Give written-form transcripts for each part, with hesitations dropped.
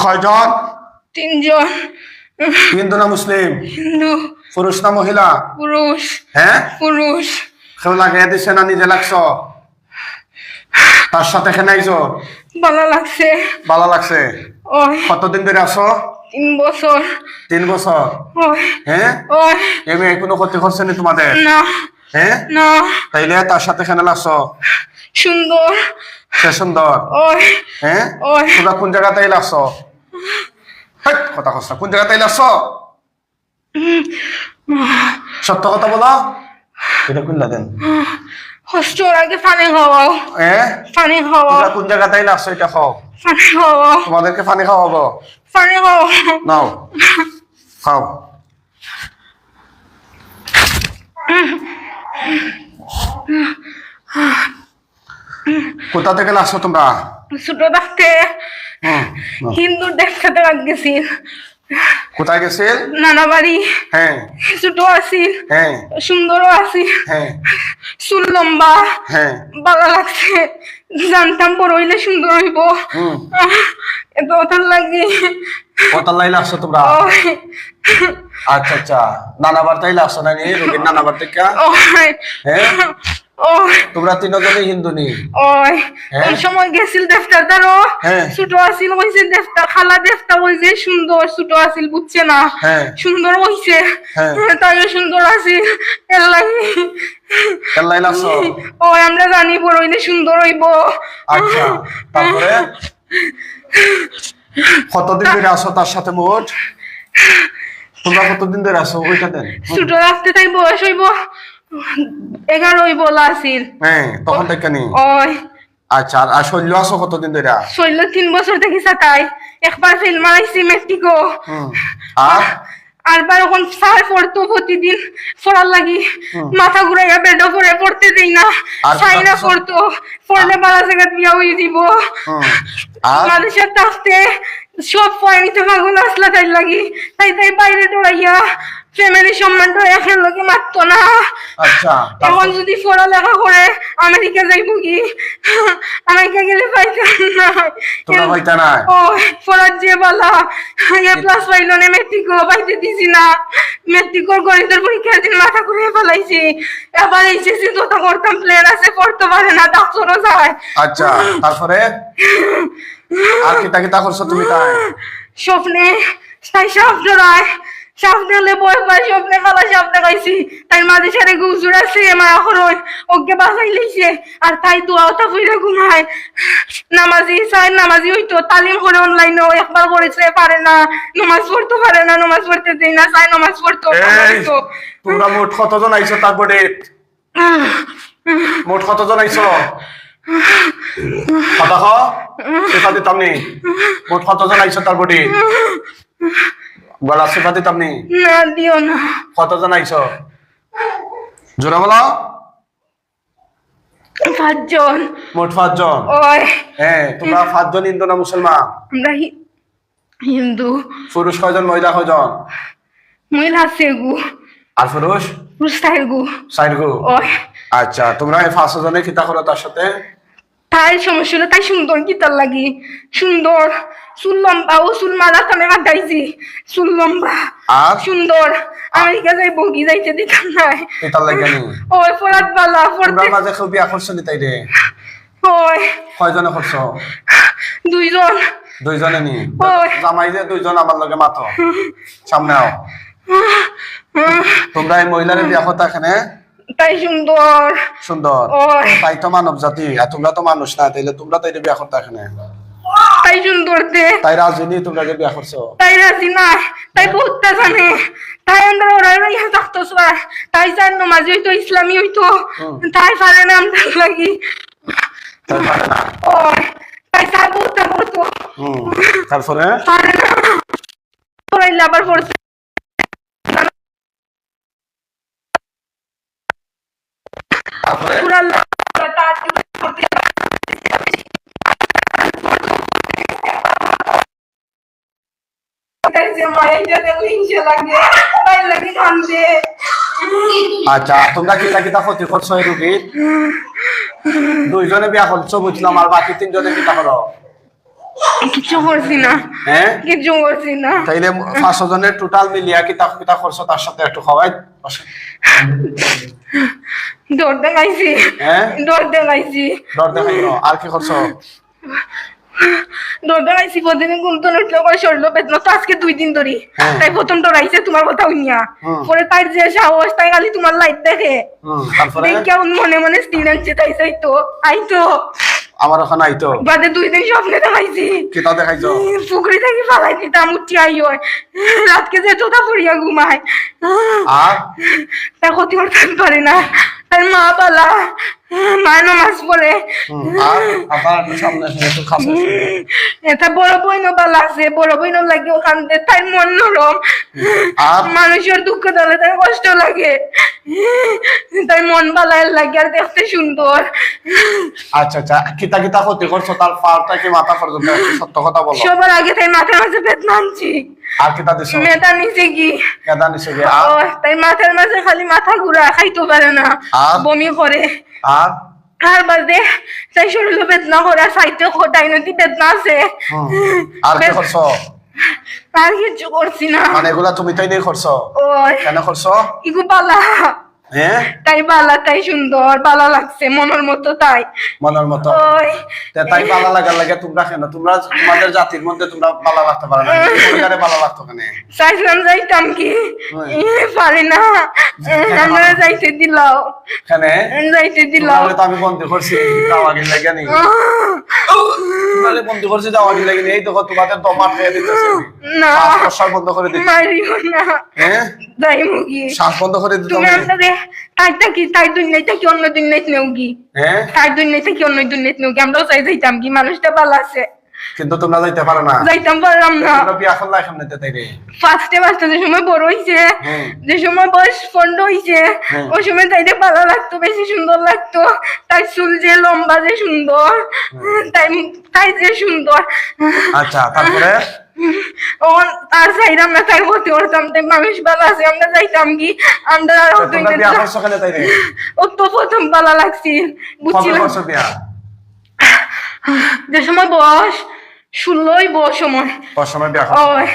কয়জন? তিনজন। হিন্দু না মুসলিম? হিন্দু। পুরুষ না মহিলা? পুরুষ। হ্যাঁ, পুরুষ। কেউ লাগিয়ে দিছে না নিজে লাগছ? তার সাথে এখানে আইছো? ভালো লাগছে। ভালো লাগছে। ওই কতদিন ধরে আসো? 3 বছর। 3 বছর। ওই হ্যাঁ, ওই এমনি কোনো ক্ষতি করছে না তোমাদের? না হ্যাঁ, না। তাইলে তার সাথে এখানে লাগছো? সুন্দর। সে সুন্দর। ওই হ্যাঁ, ওই তোমরা কোন জায়গাতেই লাগছো? কথা কস না, কোন জায়গাতেই লাগছো? সত্য কথা বলো। এটা কোন লাগেন? হস্টোর আগে পানি খাওয়াও। পানি খাওয়াও। তোমরা কোন জায়গাতেই লাগছো এটা খাও। পানি খাওয়াও। তোমাদেরকে পানি খাওয়াবো। পানি খাওয়াও। নাও খাও। কোথা থেকে লাগছো তোমরা? ছোট থাকতে হিন্দুর দেখাতে গেছি। কোথায় গেছিল? নানা বাড়ি। হ্যাঁ, ছোট আছি। হ্যাঁ, সুন্দরও আছি। হ্যাঁ, চুল লম্বা। হ্যাঁ, ভালো লাগছে। জানতাম বড় হইলে সুন্দর হইব। এত ওটার লাগি। কত লাই লাগছো তোমরা? আচ্ছা আচ্ছা, নানাবার তাই লাগছো না? রোগীর নানাবার থেকে? হ্যাঁ, তোমরা তিনজনই হিন্দু নি? ওই কোন সময় গেছিল দেবতার দ্বারো। ছোট আসিল হইছে দেবতা, খালা দেবতা হইছে সুন্দর। ছোট আসিল বুঝছে না, সুন্দর হইছে। তাই সুন্দর আসিল এর লাগি। কেলাই লাগছো? ওই আমরা জানি বড় হইলে সুন্দর হইব। আচ্ছা, তারপরে কতদিন ধরে আসো তার সাথে মোট? তোমরা কতদিন ধরে আসো ওইটা দেন? ছোট রাখতে তাই বয়স হইব 11 হইব লাসির। হ্যাঁ, তখন থেকে নি? ওই আচ্ছা, আর শৈল্য আসো কতদিন ধরে? শৈল্য 3 বছর থেকে সাতাই। একবার ফেল মারাইছি মেট্রিকো। আরবার এখন স্যার পড়তো প্রতিদিন পড়ার লাগি মাথা ঘুরাইয়া বেডও পড়ে পড়তে দেই না। সাইরা পড়তো, পড়লে বালা জায়গা বিয়া হয়ে দিব। আমাদের সাথে থাকতে সব পয়েন্টে পাগল আসলা তাই লাগি। তাই তাই বাইরে দৌড়াইয়া ফ্যামিলি সম্মানটা একের লোকে মারতো না। আচ্ছা, এখন যদি পড়ালেখা করে আমেরিকা যাইব কি? আমেরিকা গেলে পাইতাম না। তোমরা পাইতা না? ও পড়ার যে বলা A+ পাইল না, মেট্রিকও পাইতে দিছি না। মেট্রিকর গণিতের পরীক্ষার দিন মাথা ঘুরিয়ে ফেলাইছি। এবার এইচএসসি যত করতাম প্লেন আছে পড়তে পারে না, ডাক্তারও যায়। আচ্ছা, তারপরে আর কিতা কিতা করছো তুমি? তাই স্বপ্নে তাই সাপ জড়ায়, সাপ দিলে বয় পাই, স্বপ্নে কালা সাপ দেখাইছি। তাই মাঝে সারে গুজুর আছে মায়া খরচ ওকে বাঁচাই লইছে। আর তাই দোয়াটা ফিরে ঘুমায়। নামাজি হইতো তালিম করে অনলাইনে একবার করেছে, পারে না নামাজ পড়তে পারে না, নামাজ পড়তে দেই না, চাই নামাজ পড়তো। তোমরা মোট কতজন আইছো? তারপরে মোট কতজন আইছো? কথা কও, সেটা দিতাম নি। মোট কতজন আইছো? তারপরে বলা সেটা দিতাম নি। না দিও না। কতজন আইছো? জোরে বলো। 5 জন। মোট 5 জন। ওই হ্যাঁ, তোমরা 5 জন হিন্দু না মুসলমান? আমরা হিন্দু। পুরুষ কয়জন, মহিলা কয়জন? মহিলা সেগু আর পুরুষ? পুরুষ সাইগু। সাইডগু। ওই আচ্ছা, তোমরা এই 5 জনে কিতা করো তার সাথে? তাই সমস্যা হলো, তাই সুন্দর গীতার লাগি। সুন্দর চুল লম্বা, ও চুল মালা তামে কাটাইছি। চুল লম্বা আর সুন্দর। আমেরিকা যাই বগি যাইতে দিতাম নাই। কিতার লাগে নি? ওই পড়াত বালা তোমরা পড়তে। মাঝে খুব বিয়া করছো নি তাই রে? ওই কয়জনে করছো? 2 জন। 2 জনে নি? ওই জামাই যে 2 জন আমার লগে মাতো সামনে আও। তোমরা এই মহিলারে বিয়া করতে এখানে? তাই সুন্দর। সুন্দর। ওই তাই তো মানব জাতি, আর তোমরা তো মানুষ না, তাইলে তোমরা তাই বিয়া করতে এখানে? তাই সুন্দর দে। তাই রাজনী তোমরা যে বিয়া করছো? তাই রাজি না, তাই বহুতটা জানে। তাই আমরা ওরা ইহা থাকতো সবাই। তাই জান নামাজি হইতো, ইসলামী হইতো। তাই পারে না আমরা লাগি। তাই পারে না? ওই তাই তাই বহুতটা পড়তো। তারপরে পারে না, পড়াইলে আবার পড়ছে। পুরা আচ্ছা, তোমরা কিতা কিতা ক্ষতি করছো এই রুগীর? 2 জনে বিয়া করছো বুঝলাম, আর বাকি 3 জনে কিতা করো? কিছু করছি না, হ্যাঁ কিছু করছি না। তাইলে 500 জনের টোটাল মিলিয়া কি তা খরচ তার সাথে একটু খাওয়াই বসে। দৌড় দেখাইছি, হ্যাঁ দৌড় দেখাইছি, ডর দেখাইলো আর কি খরচ? দৌড় দেখাইছি প্রতিদিন গুলতন উঠলো করে শরীর বেদনা তো আজকে 2 দিন ধরে। হ্যাঁ। তাই প্রথম ডরাইছে তোমার কথা হইয়া, পরে তাই যে সাহস তাই খালি তোমার লাইট দেখে তারপরে কেমন মনে মনে স্ত্রী আনছে তাই চাইতো আইতো আমার ওখানে আইতো বাদে 2 দিন স্বপ্নে দেখাইছি কি তা দেখাইছো? পুকুরি থেকে ফালাই দিতাম উঠি আই হয় রাতকে যে তোতা পড়িয়া ঘুমায় আর তার ক্ষতি করতে পারে না। তার মা বালা মা নামাজ পড়ে আর আপনার একটু সামনে এসে একটু খাসে এটা বড় বইনও বালা আছে, বড় বইনও লাগে ওখান থেকে তাই মন নরম। আর মানুষের দুঃখ দিলে তার কষ্ট লাগে, তাই মন বালায় লাগে আর দেখতে সুন্দর। আচ্ছা আচ্ছা কিতা কিতা ক্ষতি করছো তার পাটা কি মাথা পর্যন্ত একটু সত্য কথা বলো। সবার আগে তাই মাথার মাঝে বেদনা আনছি, আর কিতা দিছো? মেয়েটা নিচে কি কেদা নিছো কি? আর তাই মাথার মাঝে খালি মাথা ঘুরা খাইতে পারে না, আর? বমি করে। আর আর বাদে তাই শরীরে বেদনা করে সাইতে ডাইনতি বেদনা আছে। আর কি করছো? আর কিছু করছি না। মানে এগুলা তুমি তাই নিয়ে করছো? ওই কেন করছো? ইগু বালা, হ্যাঁ তাই বালা তাই সুন্দর বালা লাগছে মনের মতো তাই। মনের মতো ওই তাই ভালো লাগার লাগে তোমরা কেন? তোমরা তোমাদের জাতির মধ্যে তোমরা ভালো লাগতে পারো না, পরিবারে ভালো লাগতো কেন? চাইছিলাম যাইতাম কি পারি না, আমরা যাইতে দিলাও, কেন যাইতে দিলাও। তো আমি বন্ধ করছি যাওয়া গিয়ে লাগে নি, তোমাদের বন্ধ করছি যাওয়া গিয়ে লাগে নি। এই দেখো তোমাদের দমার খেয়ে দিতেছে, না শ্বাস বন্ধ করে দিচ্ছি। মারিও না, হ্যাঁ যাই মুগি শ্বাস বন্ধ করে দিতে তুমি আমাদের তাইটা কি তাই দুনিয়াটা কি অন্য দুনিয়াতে নেউগি, হ্যাঁ তাই দুনিয়াতে কি অন্য দুনিয়াতে নেউগি। আমরাও চাই যাইতাম কি মানুষটা ভালো আছে, কিন্তু তোমরা যাইতে পারো না। যাইতাম পারলাম না। তোমরা বিয়া করলে এখন নিতে তাই রে ফার্স্টে যে সময় বড় হইছে, হুম। যে সময় বয়স 15 হইছে, হুম। ওই সময় তাইতে ভালো লাগতো, বেশি সুন্দর লাগতো। তাই চুল যে লম্বা যে সুন্দর, তাই তাই যে সুন্দর। আচ্ছা তারপরে ও তার চাইতাম না, তার ভর্তি করতাম তাই মানুষ ভালো আছে আমরা যাইতাম কি। আমরা আরো তো তোমরা বিয়া করছো কেন তাই রে? ও তো প্রথম ভালো লাগছি কবে বুঝছিলাম। করছো বিয়া? যে সময় বয়স 16 সময় কত সময় বিয়া করছো? ওই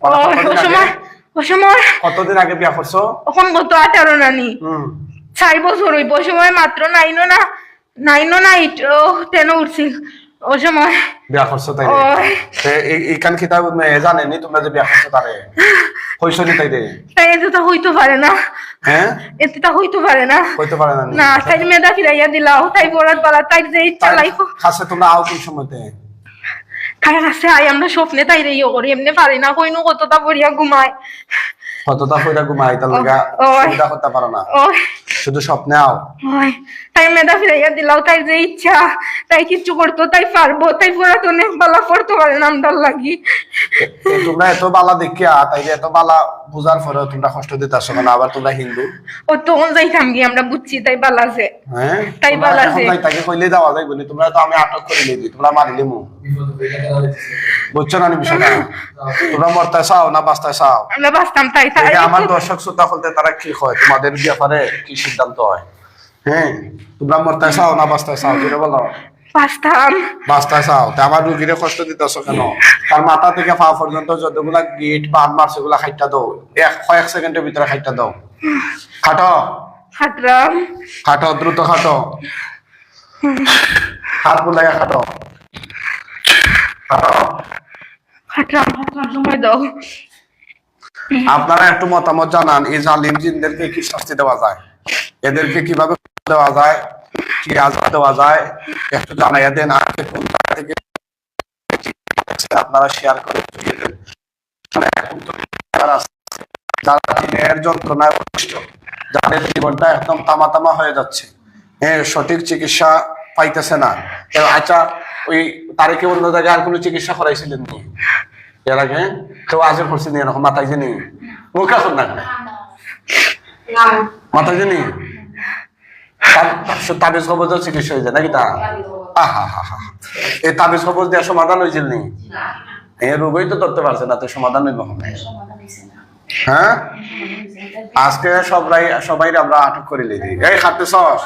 কতদিন ওই সময় আগে? ওই সময় কতদিন আগে বিয়া করছো? এখন কত 18 নানি 4 বছর হইব। ওই সময় মাত্র 9 না 8 10 উঠছিল ওই সময় বিয়া করছো তাই ওই এইখান কিতাব জানেনি তোমরা যে বিয়া করছো তারে হইছো নি তাই রে? তাই এতে তো হইতে পারে না, হ্যাঁ এতে তো হইতে পারে না। হইতে পারে না না তাই মেয়েটা ফিরাইয়া দিলাও, তাই বরাত বালা তাই যে ইচ্ছা লাইফ কাছে তোমরা আও কোন সময়তে? তাই কাছে আই আমরা স্বপ্নে তাই রে ইয়ে করি, এমনি পারি না কইনো কতটা পড়িয়া ঘুমায়। কতটা কইরা ঘুমাই তার লাগা ওই। সুবিধা করতে পারো না, ওই শুধু স্বপ্নে আও। ওই তাই মেয়েটা ফিরাইয়া দিলাও, তাই যে ইচ্ছা তাই কিছু করতো তাই পারবো, তাই পড়া তো অনেক বালা পড়তে পারে না আমদার লাগি। তোমরা এত বালা দেখিয়া তাই এত বালা বুঝার পরে তোমরা কষ্ট দিতে আসো না। আবার তোমরা হিন্দু, ও তখন যাইতাম কি আমরা বুঝছি তাই বালা আছে। হ্যাঁ তাই তোমরা বালা এখন আছে। নাই তাকে কইলে যাওয়া যাইব নি। তোমরা তো আমি আটক করে লইবি, তোমরা মারিলে মু বুঝছো না নি বিষয়টা? তোমরা মরতে চাও না বাঁচতে চাও? আমরা বাঁচতাম তাই তাই এই যে আমার দর্শক শ্রোতা বলতে তারা কি হয় তোমাদের ব্যাপারে কি সিদ্ধান্ত হয়? হ্যাঁ তোমরা মরতে চাও না বাঁচতে চাও যেটা বলো? বাঁচতাম। বাঁচতে চাও তা আমার রুগীরে কষ্ট দিতেছো কেন? তার মাথা থেকে পা পর্যন্ত যতগুলা গিট বান মারছে গুলা খাইটা দাও, কয়েক সেকেন্ডের ভিতরে খাইটা দাও। খাটো খাটরাম খাটো দ্রুত খাটো, হাত বুলাইয়া খাটো খাটো। খাটরাম খাটরাম সময় দাও। আপনারা একটু মতামত জানান, এই জালিম জিনদেরকে কি শাস্তি দেওয়া যায়, এদেরকে কিভাবে দেওয়া যায়, কি আজাদ দেওয়া যায় একটু জানাইয়া দেন। আর কোন জায়গা থেকে আপনারা শেয়ার করে ছড়িয়ে দেন। যারা দিনের যন্ত্রণায় অতিষ্ঠ, যাদের জীবনটা একদম তামা তামা হয়ে যাচ্ছে, হ্যাঁ সঠিক চিকিৎসা পাইতেছে না। আচ্ছা ওই তারিখে অন্য জায়গায় আর কোনো চিকিৎসা করাইছিলেন নি এর আগে? কেউ আজও করছে নি এরকম মাথায় জানি মুখ এখন না মাথায় জানি তাবিজ খবর চিকিৎসা হয়ে যায় নাকি? তা আহা হা হা এই তাবিজ খবর দেওয়ার সমাধান হয়েছিল নি? এই রোগই তো ধরতে পারছে না, তো সমাধান হইব। হ্যাঁ আজকে সবাই আমরা আটক করে লিখি। এই খাটতে সস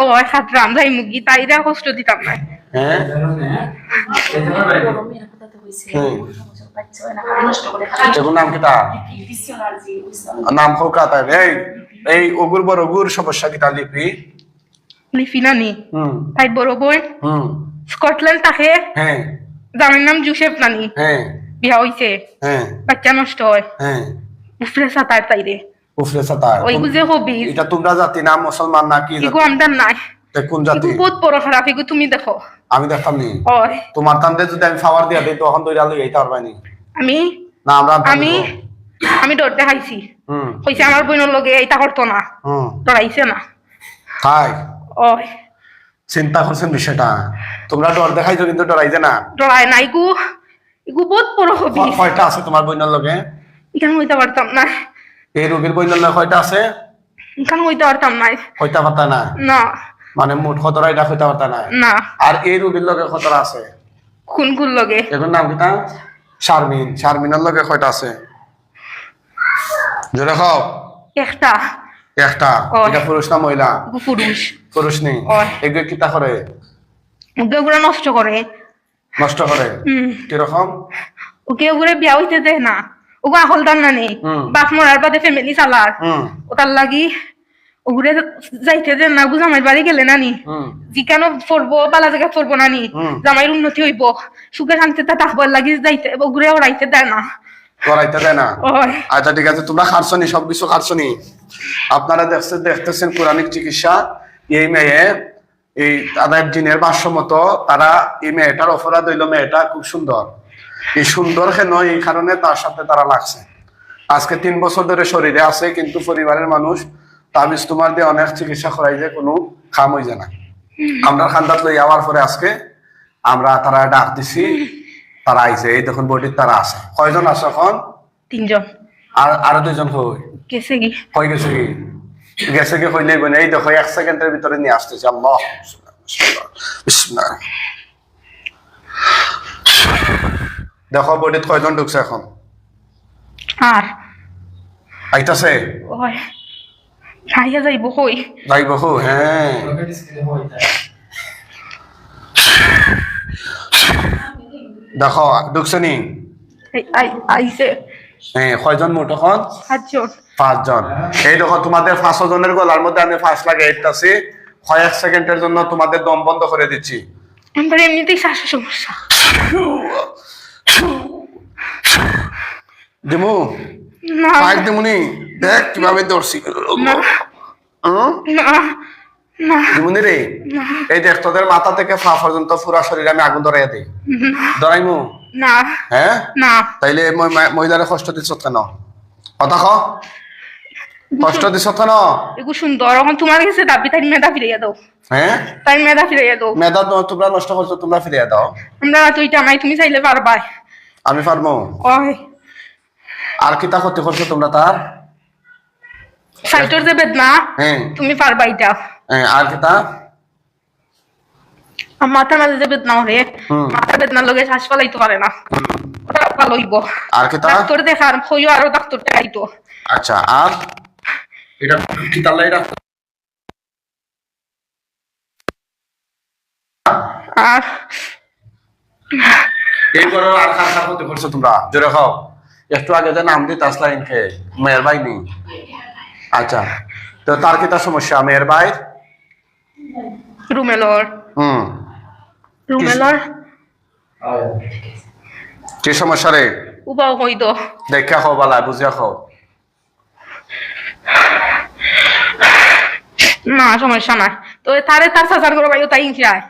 ও খাটরাম যাই মুগি তাইরা কষ্ট দিতাম না। হ্যাঁ এগুলোর নাম কিতা নাম হোক এই অগুর বড় অগুর সমস্যা কিতা লিপি লিফিনানি তাই বড় বোন স্কটল্যান্ড থাকে হ্যাঁ জামের নাম জুসেফ নানি হ্যাঁ বিয়া হইছে হ্যাঁ বাচ্চা নষ্ট হয় হ্যাঁ উফরে সাতার তাইরে উফরে সাতার ওই গুজে হবি এটা তোমরা জাতি না মুসলমান নাকি ইগো আমদার নাই কোন জাতি বহুত বড় খারাপ ইগো তুমি দেখো আমি দেখতাম নি ওই তোমার তান্দে যদি আমি পাওয়ার দিয়া দিই তখন দইরা লই এইটা পারবানি আমি না আমরা আমি আমি ডর দেখাইছি হুম কইছে আমার বোনের লগে এইটা করতো না হুম ডরাইছে না তাই ওই চিন্তা করছেন বিষয়টা তোমরা ডর দেখাইছো কিন্তু ডরাইছে না ডরাই না ইগো ইগো বহুত বড় হবি কয়টা আছে তোমার বোনের লগে এখানে হইতে পারতাম না এই রোগীর বোনের লগে কয়টা আছে এখানে হইতে পারতাম না কয়টা পাতা না না মানে মোট খতরা এটা কয়টা পাতা না না আর এই রোগীর লগে খতরা আছে খুন খুন লগে এগুলোর নাম কিতা শারমিনের লগে কয়টা আছে জোরে খাও একটা একটা এটা পুরুষ না মহিলা পুরুষ পুরুষ নেই এগুলো কিতা করে ওগুলো নষ্ট করে নষ্ট করে কিরকম ওকে ওগুলো বিয়া হইতে দেয় না ওগো আহলদার না নেই বাপ মরার বাদে ফ্যামিলি চালার ওটার লাগি ওগুলো যাইতে দেন না জামাইয়ের বাড়ি গেলে নানি জি কেন পড়বো বালা জায়গা পড়বো নানি জামাইয়ের উন্নতি হইব সুখে শান্তিতে থাকবার লাগি যাইতে ওগুলো ওরাইতে দেয় না করাইতে দেয় না আচ্ছা ঠিক আছে তোমরা খারছনি সবকিছু খারছনি আপনারা দেখতেছেন কোরআনিক চিকিৎসা এই মেয়ে এই তাদের জিনের ভাষ্য মতো তারা এই মেয়েটার অপরাধ হইল মেয়েটা খুব সুন্দর এই সুন্দর কেন এই কারণে তার সাথে তারা লাগছে আজকে 3 বছর ধরে শরীরে আছে কিন্তু পরিবারের মানুষ তাবিজ তোমার দিয়ে অনেক চিকিৎসা করাই যে কোনো কাম হয়ে যায় না আমরা খান্দাত লই যাওয়ার পরে আজকে আমরা তারা ডাক দিছি তারা আইছে এই দেখুন বডির তারা আছে কয়জন আছে এখন 3 জন আর আরো 2 জন হই গেছে কি হয়ে গেছে কি হইলেই বনে এই দেখো 1 সেকেন্ডের ভিতরে নিয়ে আসতেছে আল্লাহ বিসমিল্লাহ দেখো বডিতে কয়জন ঢুকছে এখন আর আইতাছে ওই খাইয়া যাইব কই যাইব হ্যাঁ দেখো ঢুকছে নি আইছে হ্যাঁ কয়জন মোট এখন 5 জন 5 জন এই দেখো তোমাদের 5 জনের গলার মধ্যে আমি 5 লাগাই দিতেছি কয়েক সেকেন্ডের জন্য তোমাদের দম বন্ধ করে দিচ্ছি আমার এমনিতেই শ্বাসের সমস্যা দিমু না পাইক দিমুনি দেখ কিভাবে দর্শি না না দিমুনি রে এই দেখ তোদের মাথা থেকে পা পর্যন্ত পুরা শরীরে আমি আগুন ধরাইয়া দিই ধরাইমু না হ্যাঁ না তাইলে মহিলারে কষ্ট দিচ্ছ কেন কথা ক কষ্ট দিচ্ছ কেন এগু সুন্দর এখন তোমার কাছে দাবি তাই মেধা ফিরিয়ে দাও হ্যাঁ তাই মেধা ফিরিয়ে দাও মেধা তোমরা নষ্ট করছো তোমরা ফিরিয়ে দাও আমরা তুইটা নাই তুমি চাইলে পারবাই আমি পারবো ওই আর কিতা ক্ষতি করছো তোমরা তার সাইটর যে বেদনা হ্যাঁ তুমি পারবা এটা হ্যাঁ আর কিতা মাথার মাঝে যে বেদনা হরে মাথার বেদনার লগে শ্বাস ফলাইতে পারে না ওটা ভালো হইব আর কিতা ডাক্তার দেখার হইও আরো ডাক্তার দেখাইতো আচ্ছা আর এটা কিতা লাইরা আর এই করো আর খারাপ ক্ষতি করছো তোমরা জোরে খাও একটু আগে যে নাম দিতে আসলাম খে মেয়ের ভাই নেই আচ্ছা তো তার কিতা সমস্যা মেয়ের ভাই রুমেলর কি সমস্যা রে উবাও হইতো দেখা খাও বালা বুঝিয়া খাও না সমস্যা নাই তো তারে তার সাজার করে ভাই তাই হিংসায়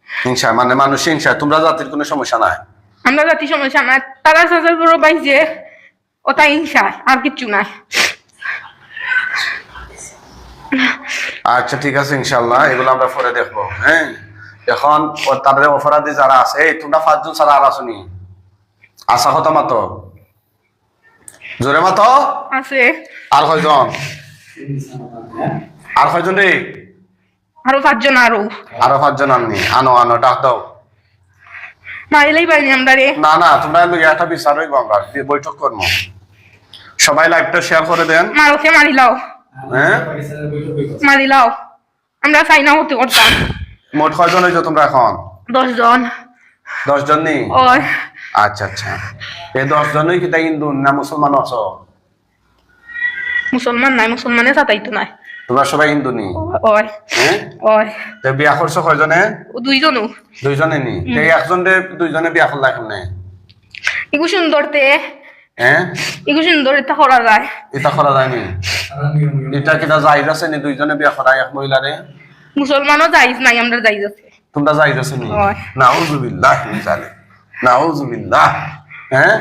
হিংসা মানে মানুষ হিংসা তোমরা জাতির কোনো সমস্যা নাই আমরা জাতি সমস্যা নাই তারা সাজার করে ভাই যে ও তাই হিংসায় আর কিচ্ছু নাই আচ্ছা ঠিক আছে ইনশাল্লাহ এগুলো আমরা পরে দেখবো হ্যাঁ এখন তাদের অপরাধী যারা আছে এই তোমরা 5 জন ছাড়া আর আসনি আশা কথা মাতো জোরে মাতো আছে আর কয়জন আর কয়জন রে আরো 5 জন আরো 5 জন আননি আনো ডাক দাও মাইলেই পাইনি আমরা রে না না তোমরা একটা বিচার হইব আমরা বৈঠক করবো সবাই লাইভটা শেয়ার করে দেন মারোকে মারিলাও হ্যাঁ মারিলাও আমরা চাই না হতে করতাম মোট কয়জন হইছো তোমরা এখন 10 জন 10 জন নেই ওই আচ্ছা আচ্ছা, এই 10 জনই কি তাই হিন্দু না মুসলমান আছো? মুসলমান নাই, মুসলমানে সাতাইতো নাই। তোমরা সবাই হিন্দু নি? ওই হ্যাঁ, ওই তো বিয়া করছো কয়জনে? দুইজনও। দুইজনে নি? এই একজন রে দুইজনে বিয়া করলা কেমনে? ইগু সুন্দর তে, হ্যাঁ, ইগু সুন্দর এটা করা যায়। এটা করা যায়নি? এটা কিটা জায়েজ আছে নি দুইজনে বিয়া করা এক মহিলারে? মুসলমানও জায়েজ নাই, আমরা জায়েজ আছে। তোমরা জায়েজ আছে নি? ওই নাউজুবিল্লাহ মিন জালিক, নাউজুবিল্লাহ। হ্যাঁ,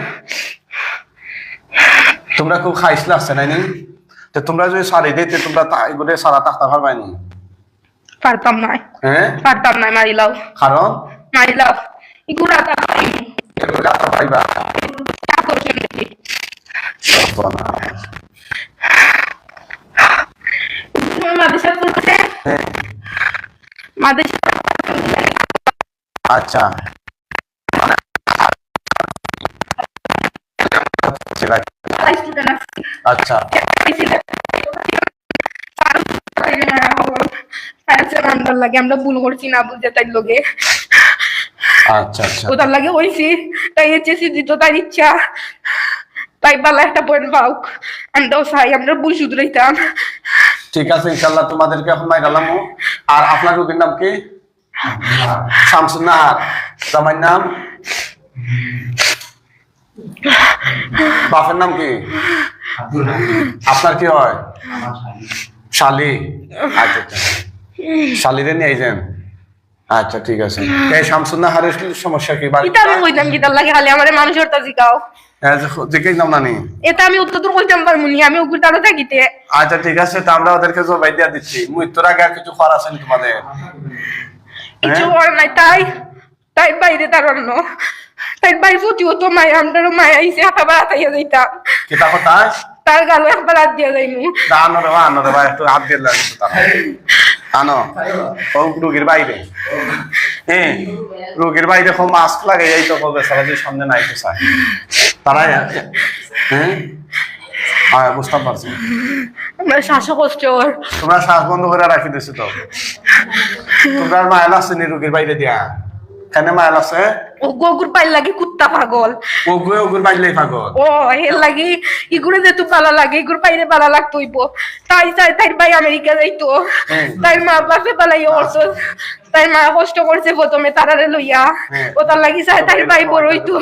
তোমরা খুব খাইছ লাগছে নাই নি? তো তোমরা যদি সারি দিতে তোমরা এগুলো সারা থাকতে পারবাই নি? পারতাম নাই, হ্যাঁ, পারতাম নাই, মারিলাও কারণ মারিলাও ইগু রাতা এগুলো রাখতে পাইবা। আকর্ষণ দেখি মাদেশা করতে হ্যাঁ, মাদেশা আচ্ছা স্টুডেন্ট আছে আচ্ছা লাগে আমরা ভুল করছি না বুঝে তাই লোকে আচ্ছা আচ্ছা ওটার লাগে হয়েছি তাই এসেছি দিত তার ইচ্ছা তাই বালা একটা পয়েন্ট পাওক আমরাও চাই আমরা ভুল শুধরাইতাম। ঠিক আছে, ইনশাল্লাহ তোমাদেরকে এখন মাইরালাম। আর আপনার রোগীর নাম কি? শামসুন নাহার। জামাইর নাম? বাপের নাম কি? আপনার কি হয়? শালি। আচ্ছা আচ্ছা, শালিরে নিয়ে আইছেন? আচ্ছা ঠিক আছে। এই শামসুন নাহারের সমস্যা কি? এটা আমি কইতাম কি তার লাগে খালি আমারে মানুষের তা জিগাও দেখে নাম নানি। এটা আমি উত্তর কইতাম পারমু নি, আমি ওগুলো তারা থাকিতে। আচ্ছা ঠিক আছে, তো আমরা ওদেরকে জবাই দিয়ে দিচ্ছি। মৃত্যুর আগে আর কিছু করা আছে তোমাদের? কিছু কর নাই তাই তাই বাইরে তার অন্য তাই বাইরে প্রতি তো মায়া আমরারও মায়া আইসে হাতাবার হাতাইয়া যাইতাম কিতা কথা? তার গালো একবার হাত দিয়া যাইমু। আনো রে ভাই, একটু হাত দিয়ে লাগছে তারা। আনো ও রুগীর বাইরে। হ্যাঁ, রুগীর বাইরে খুব মাস্ক লাগে, এই তো হবে সারা যে সামনে নাই তো চায় তারা। হ্যাঁ, বুঝতে পারছি। আমার শ্বাসকষ্ট ওর। তোমরা শ্বাস বন্ধ করে রাখি দিছো তো? তোমরা মায়াল আছে নি রুগীর বাইরে দিয়া? কেন মায়াল আছে? ও গগুর পাইল লাগি কুত্তা পাগল। ওগুর বাইলেই পাগল। ও এর লাগি ইগুরে যে তু পালা লাগে ইগুর বাইরে পালা লাগতো হইব। তাই তাই ভাই আমেরিকা যাইতো, তাই মা বাপে পালাই অর্থ, তাই মা কষ্ট করছে প্রথমে তারারে লইয়া। ও তার লাগি চাই তাই ভাই বড় হইতো,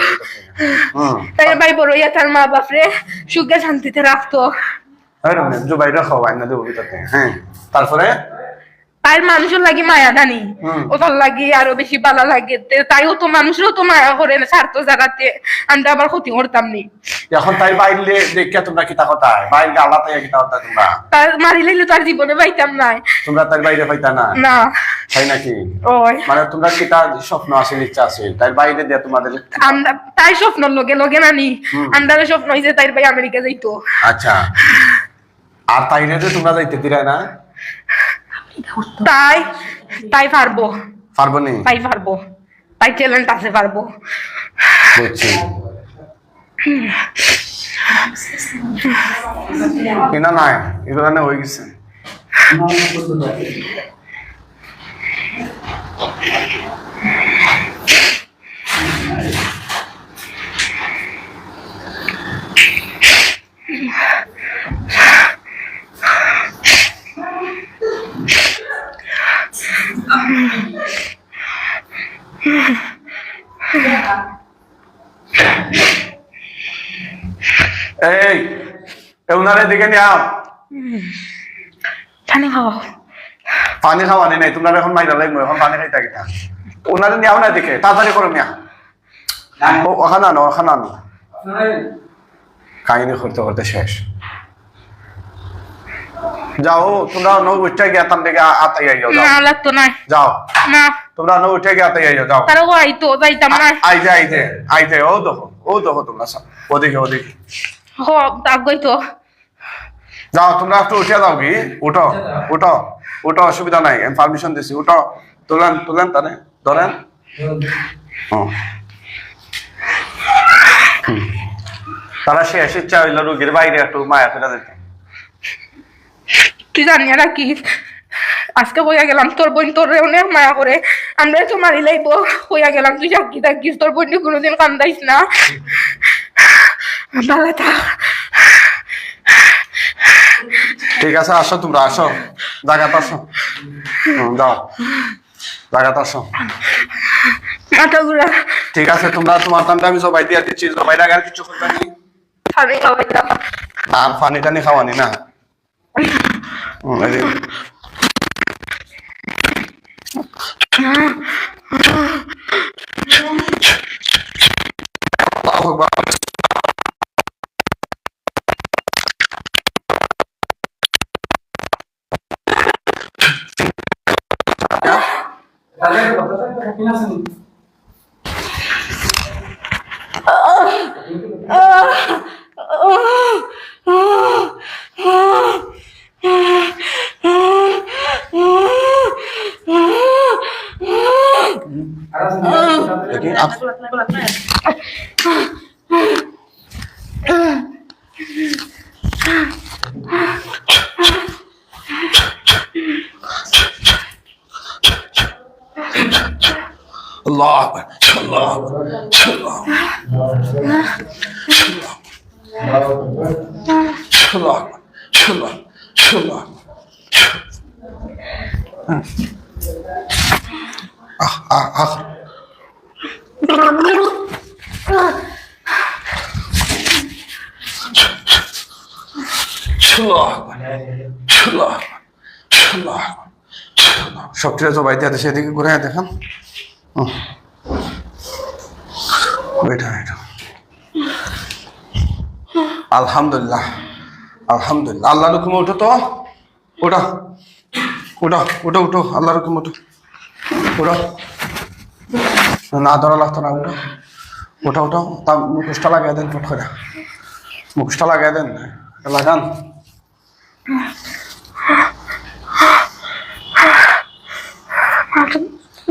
তাই ভাই বড় হইয়া তার মা বাপরে সুখে শান্তিতে রাখতো। জুবাই রাখো আইনা দেবো ভিতরে। হ্যাঁ, তারপরে তাই মানুষের লাগি মায়া জানি ও তার লাগি আরো বেশি ভালো লাগে। তাইও তো মানুষেরও তো মায়া করে না স্বার্থ জায়গাতে, আমরা আবার ক্ষতি করতাম নি। এখন তাই বাইরে দেখে তোমরা কিতা কথা বাইরে আল্লাহ তাই কিতা কথা তোমরা তার মারি লাইলে তার জীবনে পাইতাম নাই। তোমরা তাই বাইরে পাইতা না? না। তাই নাকি? ওই মানে তোমরা কিতা স্বপ্ন আছে, ইচ্ছা আছে, তাই বাইরে দিয়ে তোমাদের? আমরা তাই স্বপ্ন লগে লগে নানি আমরা স্বপ্ন হইছে তাই ভাই আমেরিকা যাইতো। আচ্ছা, আর তাইরে যে তোমরা যাইতে দিরা না? তাই তাই পারবো পারবো নি? তাই পারবো, তাই ট্যালেন্ট আছে পারবো। বুঝছি। কিনা নাই এগুলো না হয়ে গেছে। এই ওনারে দিকে নিয়াও। পানি খাও। পানি খাওয়ানি নাই তোমরা, এখন মাইরা লাগবে, এখন পানি খাইতে গেটা। ওনারে নিয়াও না দিকে, তাড়াতাড়ি করো মিয়া। ওখানে আনো, ওখানে আনো। কাহিনী করতে করতে শেষ। যাও তোমরা নৌ উঠে গিয়া তার দিকে আতাই আইও। না লাগতো না, যাও না তোমরা নৌ উঠে গিয়া আতাই আইও। যাও তারা ও আইতো যাইতাম না। আইতে আইতে আইতে ও দেখো তোমরা সব ওদিকে ওদিকে। হো আগই তো যাও তোমরা একটু উঠে যাও কি, উঠো উঠো উঠো, অসুবিধা নাই, আমি পারমিশন দিছি। উঠো, তুলেন তুলেন তানে ধরেন। তারা শেষ ইচ্ছা হইল রুগীর বাইরে একটু মায়া ফেরা দিতে। তুই জানি রাখিস আজকে বইয়া গেলাম তোর বোন তোর অনেক মায়া করে, আমরা তো মারি লাইব, হইয়া গেলাম তুই সাক্ষী থাকিস, তোর বোন কোনোদিন কান্দাইস না। ভালো থাক। ঠিক আছে, আসো তোমরা, আসো জায়গাতে আসো। যাও জায়গাতে আসো। মাথা ঘুরা। ঠিক আছে, তোমরা তোমার টানটা আমি জবাই দিয়ে দিচ্ছি, জবাই আগে আর কিছু করবে নি? পানি খাওয়াইতাম। আর পানি টানি খাওয়ানি না? এই যে। আল্লাহু আকবার। দেখি, আল্লাহু আকবার, আল্লাহু আকবার, আল্লাহু আকবার। আহ সবটিরা জবাই দিয়ে সেদিকে ঘুরে দেখান। আলহামদুলিল্লাহ, আলহামদুলিল্লাহ। আল্লাহ রকম উঠো তো, ওটা ওটা ওটা উঠো, আল্লাহ রকম উঠো, ওটা না ধরা লাগতো না, ওটা ওটা ওটা। তা মুখোশটা লাগিয়ে দেন, পট করে মুখোশটা লাগিয়ে দেন, লাগান।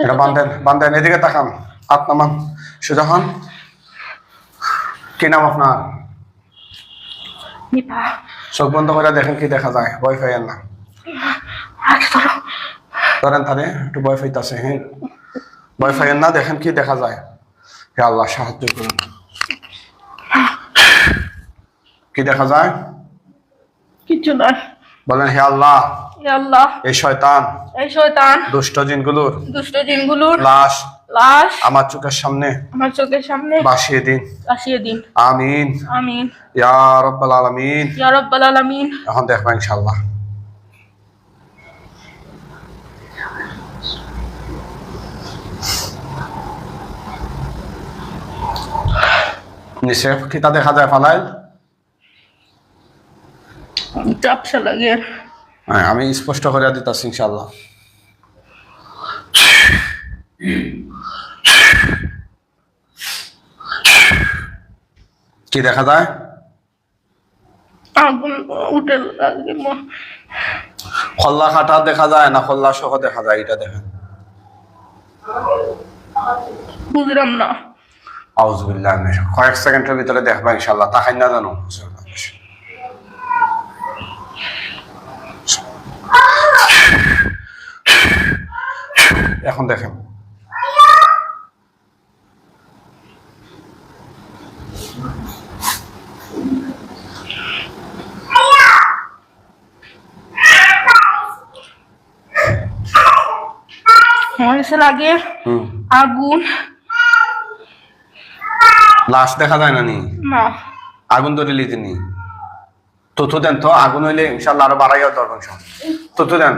এটা বান্ধেন, বান্ধেন, এদিকে তাকান, হাত নামান, সোজা হন। কি নাম আপনার? চোখ বন্ধ করে দেখেন কি দেখা যায়, ভয় পাইয়েন না। ধরেন তারে একটু ভয় পাইতেছে, হ্যাঁ ভয় পাইয়েন না, দেখেন কি দেখা যায়। হে আল্লাহ সাহায্য করুন। কি দেখা যায়? কিছু নয়। বলেন হে আল্লাহ, হে আল্লাহ, এই শয়তান দুষ্ট জিনগুলোর লাশ আমার চোখের সামনে বাসিয়ে দিন। আমিন আমিন ইয়া রাব্বাল আলামিন। এখন দেখবা ইনশাআল্লাহ। নিচে কিতা দেখা যায় ফালাইল? চাপসা লাগে। হ্যাঁ, আমি স্পষ্ট করে দিতেছি ইনশাআল্লাহ। কি দেখা যায়? আগুন উঠে লাগে। খল্লা কাটা দেখা যায় না খল্লা সহ দেখা যায়? এটা দেখেন। বুঝলাম না। আউযুবিল্লাহ, কয়েক সেকেন্ডের ভিতরে দেখবা ইনশাআল্লাহ। তাকাই না জানো? এখন দেখেন। লাগে আগুন। লাশ দেখা যায় না? নি না, আগুন ধরে লিতে নি। তুতু দেন তো, আগুন হইলে ইনশাআল্লাহ আরো বাড়াইয়া ধরবেন। তুতু দেন,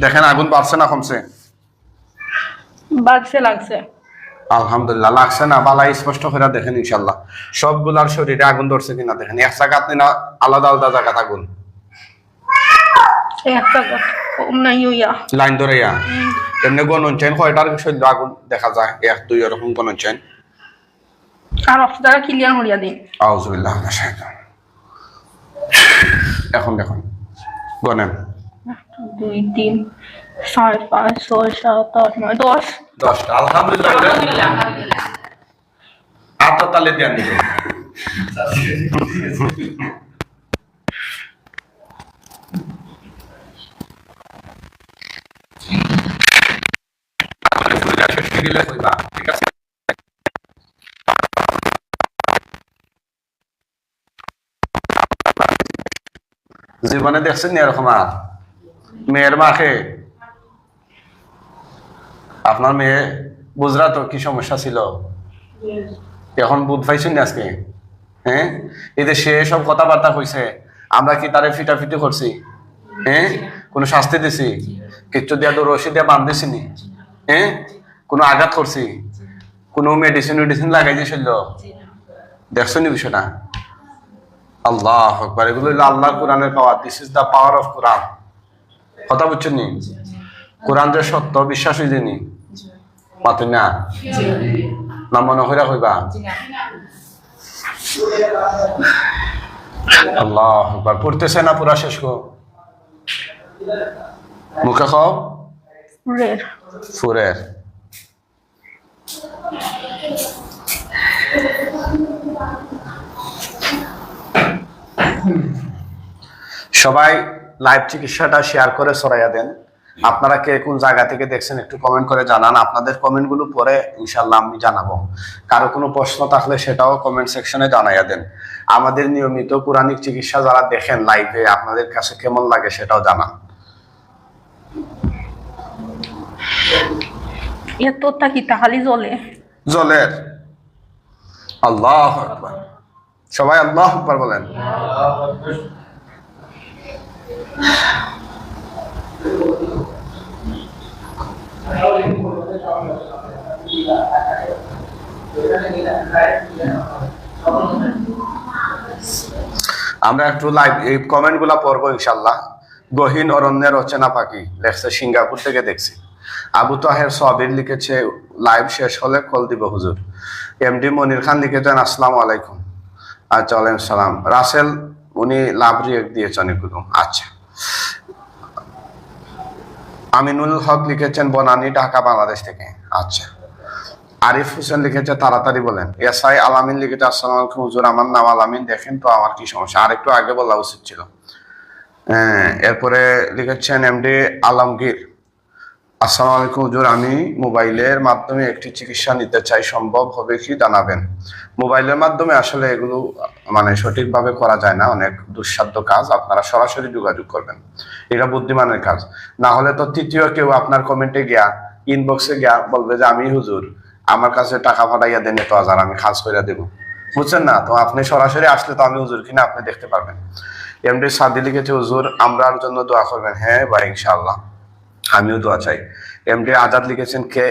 দেখেন আগুন বাড়ছে না কমছে? লাগছে। আলহামদুলিল্লাহ। লাগছে না? বালাই স্পষ্ট করে দেখেন ইনশাআল্লাহ। সবগুলার শরীরে আগুন ধরছে কিনা দেখেন। এক জায়গা না আলাদা আলাদা জায়গা আগুন? লাইন ধরে এমনি গণনছেন কয়টার শরীরে আগুন দেখা যায়? 1 2 এরকম গণনছেন? আউযুবিল্লাহ মিনাশ শাইতানির। এখন দেখুন, গণেন। 2 3 4 5 6 7 8 9 10। 10টা। আলহামদুলিল্লাহ। আত্মা তালে দেন। গেলে কইবা, ঠিক আছে? জীবনে দেখছেন এরকম আর মেয়ের মাকে? আপনার মেয়ে বুঝরা তো কি সমস্যা ছিল, এখন বুধ পাইছেন না আজকে? হ্যাঁ, এই যে সে সব কথাবার্তা কইছে, আমরা কি তারে ফিটাফিটি করছি? হ্যাঁ, কোনো শাস্তি দিছি? কিচ্ছু দিয়া তো রশি দিয়া বান্ধিছি নি? হ্যাঁ, কোনো আঘাত করছি? কোনো মেডিসিন লাগাই দিয়েছিল? দেখছো নি বিষয়টা? আল্লাহ আকবার, এগুলো হলো আল্লাহ কোরআনের power. This is the power of Quran. কথা বুঝছেন নি? কোরআন যে সত্য বিশ্বাস হইছে নি? পাতেন না না মনে হইরা হইবা? আল্লাহ আকবার, পড়তেছে না পুরা শেষ কো? মুখে খাও ফুরের। সবাই লাইভ চিকিৎসাটা শেয়ার করে ছড়াইয়া দেন। আপনারা কে কোন জায়গা থেকে দেখছেন একটু কমেন্ট করে জানান। আপনাদের কমেন্ট গুলো পরে ইনশাল্লাহ আমি জানাবো। কারো কোনো প্রশ্ন থাকলে সেটাও কমেন্ট সেকশনে জানাইয়া দেন। আমাদের নিয়মিত কোরআনিক চিকিৎসা যারা দেখেন লাইভে, আপনাদের কাছে কেমন লাগে সেটাও জানান। এতটা কি তাহালি জলের? আল্লাহ আকবার, সবাই আল্লাহ আকবার বলেন। আমরা একটু লাইভ এই কমেন্ট গুলা পড়বো ইনশাল্লাহ। গহীন অরণ্যের অচেনা পাখি লেখছে, সিঙ্গাপুর থেকে দেখছি। আবু তাহের সাবির লিখেছে লাইভ শেষ হলে কল দিব হুজুর। এমডি মনির খান লিখেছেন আসসালামু আলাইকুম। আচ্ছা, ওয়ালাইকুম সালাম। রাসেল উনি লাভ রিয়েক্ট দিয়েছেন এগুলো। আচ্ছা, আমিনুল হক লিখেছেন বনানী ঢাকা বাংলাদেশ থেকে। আচ্ছা, আরিফ হোসেন লিখেছে তাড়াতাড়ি বলেন। এসআই আলামিন লিখেছে আসসালামু আলাইকুম হুজুর, আমার নাম আলামিন, দেখেন তো আমার কি সমস্যা, আর একটু আগে বলা উচিত ছিল। এরপরে লিখেছেন এমডি আলমগীর, আসসালামু আলাইকুম হুজুর, আমি মোবাইলের মাধ্যমে একটি চিকিৎসা নিতে চাই, সম্ভব হবে কি জানাবেন? মোবাইলের মাধ্যমে আসলে এগুলো মানে সঠিকভাবে করা যায় না, অনেক দুঃসাধ্য কাজ। আপনারা সরাসরি যোগাযোগ করবেন, এটা বুদ্ধিমানের কাজ। না হলে তো তৃতীয় কেউ আপনার কমেন্টে গিয়া ইনবক্সে গিয়া বলবে যে আমি হুজুর আমার কাছে টাকা পাঠাইয়া দেন এত হাজার, আমি খাস করে দেবো, বুঝছেন না? তো আপনি সরাসরি আসলে তো আমি হুজুর কিনা আপনি দেখতে পারবেন। এমডি সাদি লিখেছে হুজুর আমরার জন্য দোয়া করবেন। হ্যাঁ ভাই, ইনশাআল্লাহ আমিও দোয়া চাই। এমডি আজাদ লিখেছেন কে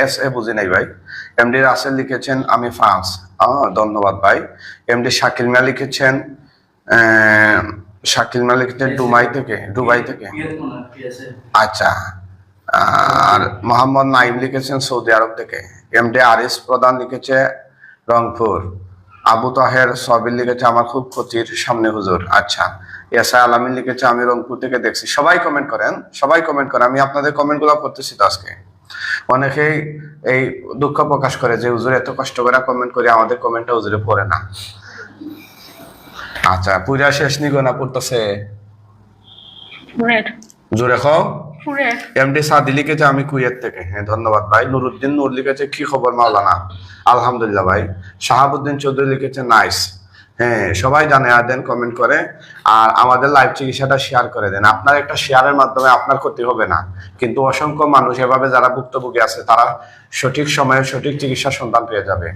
এস এ বুঝি নাই ভাই। এমডি রাসেল লিখেছেন আমি ফ্রান্স। ধন্যবাদ ভাই। এমডি শাকিল মিয়া লিখেছেন দুবাই থেকে। আচ্ছা, আর মোহাম্মদ নাইম লিখেছেন সৌদি আরব থেকে। এমডি আরিস প্রধান লিখেছে রংপুর। আবু তাহের সাবির লিখেছে আমার খুব ক্ষতির সামনে হুজুর। আচ্ছা, এসআই আলামিন লিখেছে আমি রংপুর থেকে দেখছি। সবাই কমেন্ট করেন, আমি আপনাদের কমেন্ট গুলো পড়তেছি তো আজকে। অনেকেই এই দুঃখ প্রকাশ করে যে হুজুর এত কষ্ট করে কমেন্ট করে আমাদের কমেন্টটা হুজুরে পড়ে না। আচ্ছা, পুরা শেষ নিগো না পড়তেছে? জোরে খাও। এমডি সাদি লিখেছে আমি কুয়েত থেকে। হ্যাঁ, ধন্যবাদ ভাই। নুরুদ্দিন নূর লিখেছে কি খবর মাওলানা? আলহামদুলিল্লাহ ভাই। শাহাবুদ্দিন চৌধুরী লিখেছে নাইস। হ্যাঁ, সবাই জানে আর দেন কমেন্ট করে, আর আমাদের লাইভ চিকিৎসাটা শেয়ার করে দেন। আপনার একটা শেয়ারের মাধ্যমে আপনার ক্ষতি হবে না, কিন্তু অসংখ্য মানুষ এভাবে যারা ভুক্তভোগী আছে তারা সঠিক সময়ে সঠিক চিকিৎসার সন্ধান পেয়ে যাবে।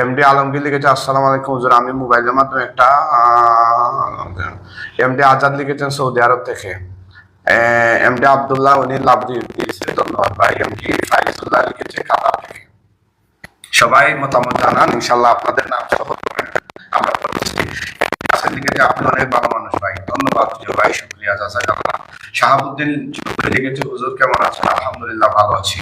এমডি আলমগীর লিখেছে আসসালামু আলাইকুম হুজুর, আমি মোবাইলের মাধ্যমে একটা এমডি আজাদ লিখেছেন সৌদি আরব থেকে। এমডি আব্দুল্লাহ উনি লাভ দিয়েছে, ধন্যবাদ ভাই। এমডি ফাইজুল্লাহ লিখেছে কাতার থেকে। সবাই মতামত জানান, ইনশাল্লাহ আপনাদের নাম সহ আমরা করতেছি। লিখেছে আপনি অনেক ভালো মানুষ ভাই, ধন্যবাদ ভাই, শুকরিয়া জাযাকাল্লাহ। শাহাবুদ্দিন চৌধুরী লিখেছে হুজুর কেমন আছেন? আলহামদুলিল্লাহ ভালো আছি।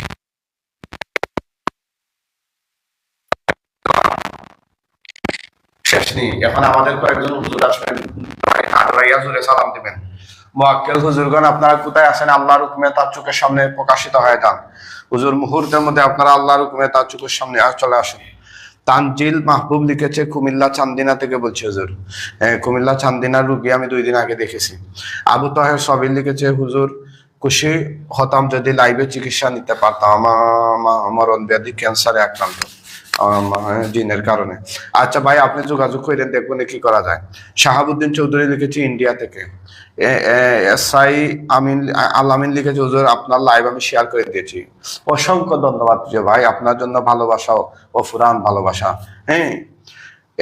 শেষ নেই, এখন আমাদের কয়েকজন হুজুর আসবেন, জুড়ে সালাম দিবেন। মুআক্কেল হুজুরগণ আপনারা কোথায় আছেন? আল্লাহর হুকুমে তার চোখের সামনে প্রকাশিত হয়ে যান। হুজুর মুহূর্তের মধ্যে আপনারা আল্লাহর হুকুমে তার চোখের সামনে চলে আসেন। তানজিল মাহবুব লিখেছে কুমিল্লা চান্দিনা থেকে বলছি হুজুর। কুমিল্লা চান্দিনার রুগী আমি 2 দিন আগে দেখেছি। আবু তাহের সাবির লিখেছে হুজুর খুশি হতাম যদি লাইভে চিকিৎসা নিতে পারতাম। আমার মরণ ব্যাধি ক্যান্সারে আক্রান্ত জিনের কারণে। আচ্ছা ভাই, আপনি যোগাযোগ করেন, দেখবেন কি করা যায়। শাহাবুদ্দিন চৌধুরী লিখেছি ইন্ডিয়া থেকে। এসআই আমিন আলামিন লিখেছে, হুজুর আপনার লাইভ আমি শেয়ার করে দিয়েছি। অসংখ্য ধন্যবাদ যে ভাই, আপনার জন্য ভালোবাসা ও ফুরান ভালোবাসা। হ্যাঁ,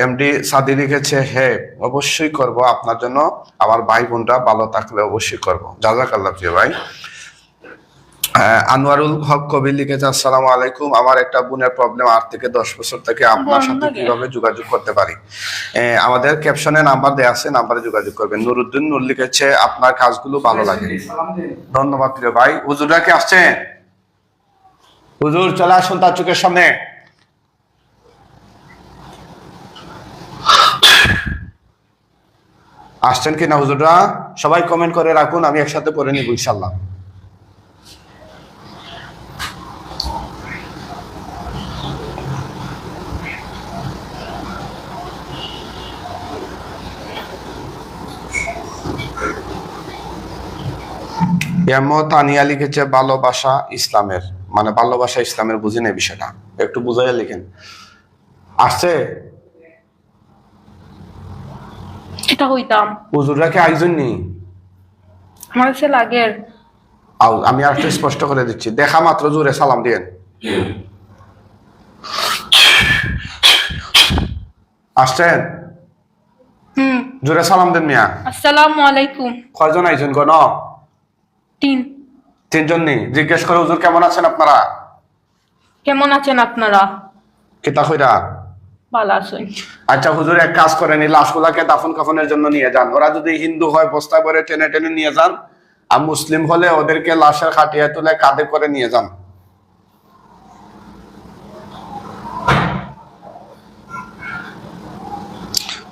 এমডি সাদি লিখেছে, হ্যাঁ অবশ্যই করব আপনার জন্য, আমার ভাই বোনরা ভালো থাকলে অবশ্যই করব। জাযাকাল্লাহ প্রিয় ভাই। আনোয়ারুল হক কবির লিখেছে, আসসালামু আলাইকুম, আমার একটা বোনের প্রবলেম 8 থেকে 10 বছর থেকে, আপনার সাথে কিভাবে যোগাযোগ করতে পারি? আমাদের ক্যাপশনে নাম্বার দেয়া আছে, নাম্বারে যোগাযোগ করবেন। নুরুদ্দিন নূর লিখেছে, আপনার কাজগুলো ভালো লাগে। ধন্যবাদ প্রিয় ভাই। হুজুররা কি আসছেন? হুজুর চলে আসুন তার চোখের সামনে। আসছেন কিনা হুজুররা? সবাই কমেন্ট করে রাখুন, আমি একসাথে পড়ে নিব ইনশাআল্লাহ। তানিয়া লিখেছে, ভালোবাসা ইসলামের, মানে ভালোবাসা ইসলামের বুঝি না বিষয়টা, একটু বুঝাইয়া লিখেন। আসছে এটা হইতাম হুজুররা কি আইজন নি? আমার কাছে লাগে। আমি আর একটু স্পষ্ট করে দিচ্ছি, দেখা মাত্র জোরে সালাম দিয়েন। আসছেন? জোরে সালাম দেন মিয়া। আসসালামু আলাইকুম। কয়জন আইজন গণ? 3 জন নেই। জিজ্ঞেস করে, হুজুর কেমন আছেন আপনারা? কেমন আছেন আপনারা? কিতা কইরা? ভালো আছেন। আচ্ছা হুজুর, এক কাজ করেন, এই লাশগুলাকে দাফন কাফনের জন্য নিয়ে যান। ওরা যদি হিন্দু হয় বস্তায় করে টেনে টেনে নিয়ে যান, আর মুসলিম হলে ওদেরকে লাশের খাটিয়া তুলে কাঁধে করে নিয়ে যান।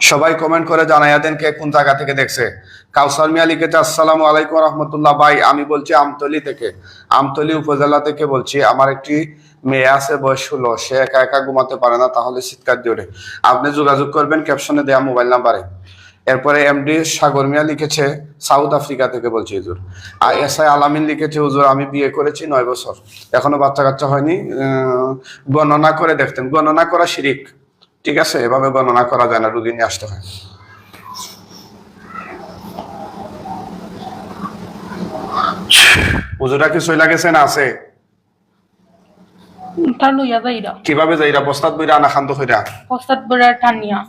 সবাই কমেন্ট করে জানাইয়া দেন কে কোন জায়গা থেকে দেখছে। কাউসার মিয়া লিখেছে, আসসালামু আলাইকুম রহমতুল্লাহ। ভাই আমি বলছি আমতলি থেকে, আমতলি উপজেলা থেকে বলছি। আমার একটি মেয়ে আছে, বয়স 16, সে একা একা ঘুমাতে পারে না, তাহলে চিৎকার দিয়ে ওঠে। আপনি যোগাযোগ করবেন ক্যাপশনে দেয়া মোবাইল নাম্বারে। এরপরে এমডি সাগর মিয়া লিখেছে, সাউথ আফ্রিকা থেকে বলছি হুজুর। আর এসআই আলামিন লিখেছে, হুজুর আমি বিয়ে করেছি 9 বছর, এখনো বাচ্চা কাচ্চা হয়নি। গণনা করে দেখতেন। গণনা করা শিরিক, ঠিক আছে, এভাবে গণনা করা যায় না, রুগী নিয়ে আসতে হয়। হুজুরা কি সইলা গেছে না আছে? তা লইয়া যাইরা কিভাবে যাইরা? বস্তাত বইরা না খান্ত হইরা? পশ্চাৎ বড় টানিয়া।